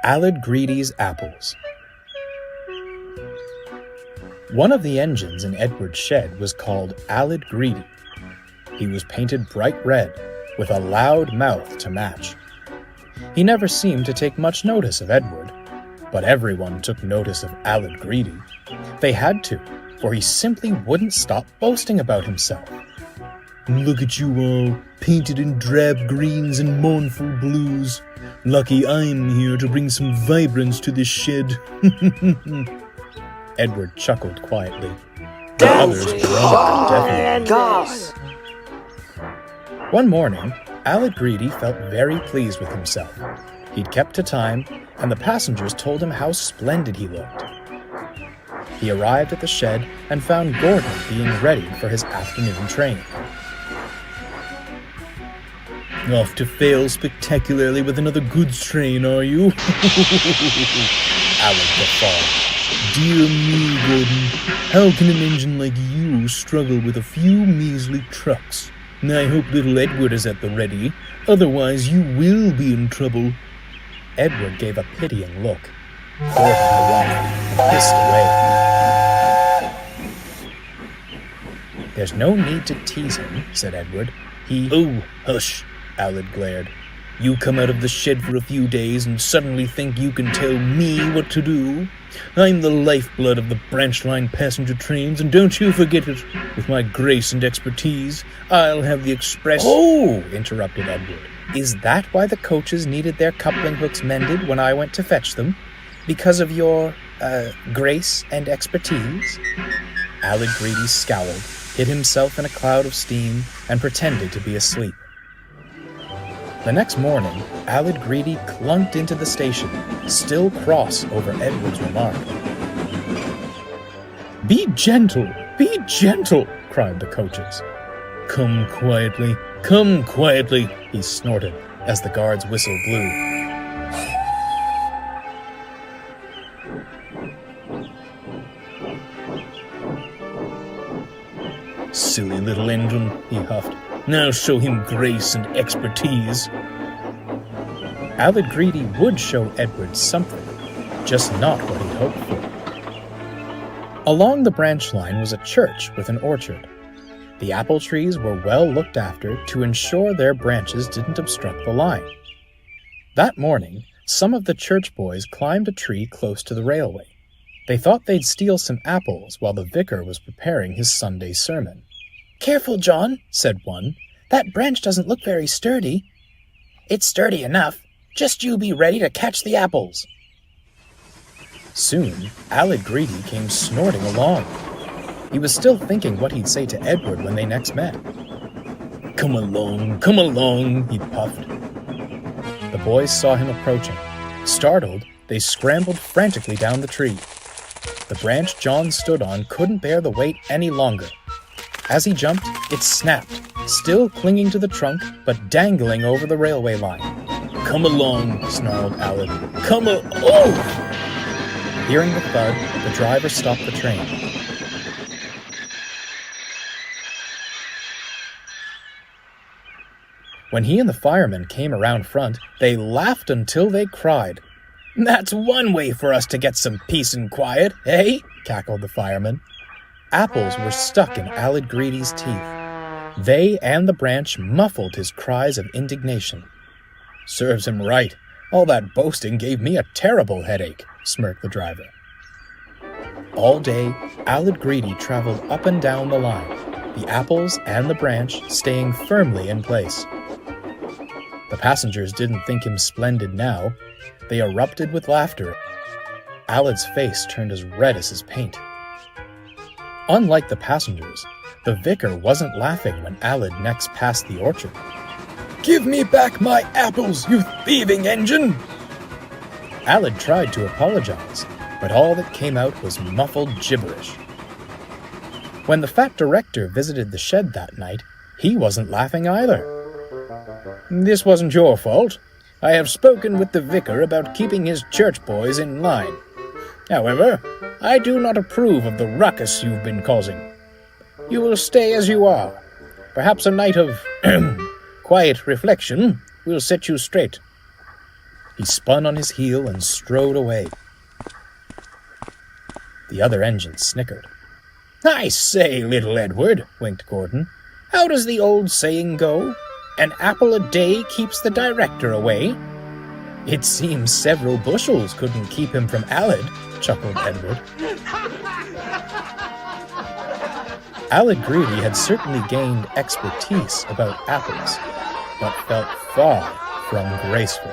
Aled Greedy's Apples. One of the engines in Edward's shed was called Aled Greedy. He was painted bright red, with a loud mouth to match. He never seemed to take much notice of Edward, but everyone took notice of Aled Greedy. They had to, for he simply wouldn't stop boasting about himself. Look at you all, painted in drab greens and mournful blues. Lucky I'm here to bring some vibrance to this shed. Edward chuckled quietly. The others groaned deafeningly. One morning, Aled Greedy felt very pleased with himself. He'd kept to time, and the passengers told him how splendid he looked. He arrived at the shed and found Gordon being ready for his afternoon train. Off to fail spectacularly with another goods train, are you? Aled guffawed. Dear me, Gordon, how can an engine like you struggle with a few measly trucks? I hope little Edward is at the ready, otherwise you will be in trouble. Edward gave a pitying look. Gordon yawned and hissed away. There's no need to tease him, said Edward. Oh, hush, Aled glared. You come out of the shed for a few days and suddenly think you can tell me what to do? I'm the lifeblood of the branch line passenger trains, and don't you forget it. With my grace and expertise, I'll have the express— Oh, interrupted Edward. Is that why the coaches needed their coupling hooks mended when I went to fetch them? Because of your, grace and expertise? Aled Greedy scowled, hid himself in a cloud of steam, and pretended to be asleep. The next morning, Aled Greedy clunked into the station, still cross over Edward's remark. Be gentle, cried the coaches. Come quietly, he snorted as the guard's whistle blew. Silly little engine, he huffed. Now show him grace and expertise. Aled Greedy would show Edward something, just not what he'd hoped for. Along the branch line was a church with an orchard. The apple trees were well looked after to ensure their branches didn't obstruct the line. That morning, some of the church boys climbed a tree close to the railway. They thought they'd steal some apples while the vicar was preparing his Sunday sermon. Careful, John, said one. That branch doesn't look very sturdy. It's sturdy enough. Just you be ready to catch the apples. Soon, Aled Greedy came snorting along. He was still thinking what he'd say to Edward when they next met. Come along, he puffed. The boys saw him approaching. Startled, they scrambled frantically down the tree. The branch John stood on couldn't bear the weight any longer. As he jumped, it snapped, still clinging to the trunk, but dangling over the railway line. Come along, snarled Aled. Oh! Hearing the thud, the driver stopped the train. When he and the firemen came around front, they laughed until they cried. That's one way for us to get some peace and quiet, eh? Cackled the fireman. Apples were stuck in Aled Greedy's teeth. They and the branch muffled his cries of indignation. Serves him right. All that boasting gave me a terrible headache, smirked the driver. All day, Aled Greedy traveled up and down the line, the apples and the branch staying firmly in place. The passengers didn't think him splendid now. They erupted with laughter. Aled's face turned as red as his paint. Unlike the passengers, the vicar wasn't laughing when Aled next passed the orchard. Give me back my apples, you thieving engine! Aled tried to apologize, but all that came out was muffled gibberish. When the fat director visited the shed that night, he wasn't laughing either. This wasn't your fault. I have spoken with the vicar about keeping his church boys in line. However, I do not approve of the ruckus you've been causing. You will stay as you are. Perhaps a night of quiet reflection will set you straight. He spun on his heel and strode away. The other engine snickered. "I say, little Edward," winked Gordon, "how does the old saying go? An apple a day keeps the director away." "It seems several bushels couldn't keep him from Aled," chuckled Edward. Aled Greedy had certainly gained expertise about apples, but felt far from graceful.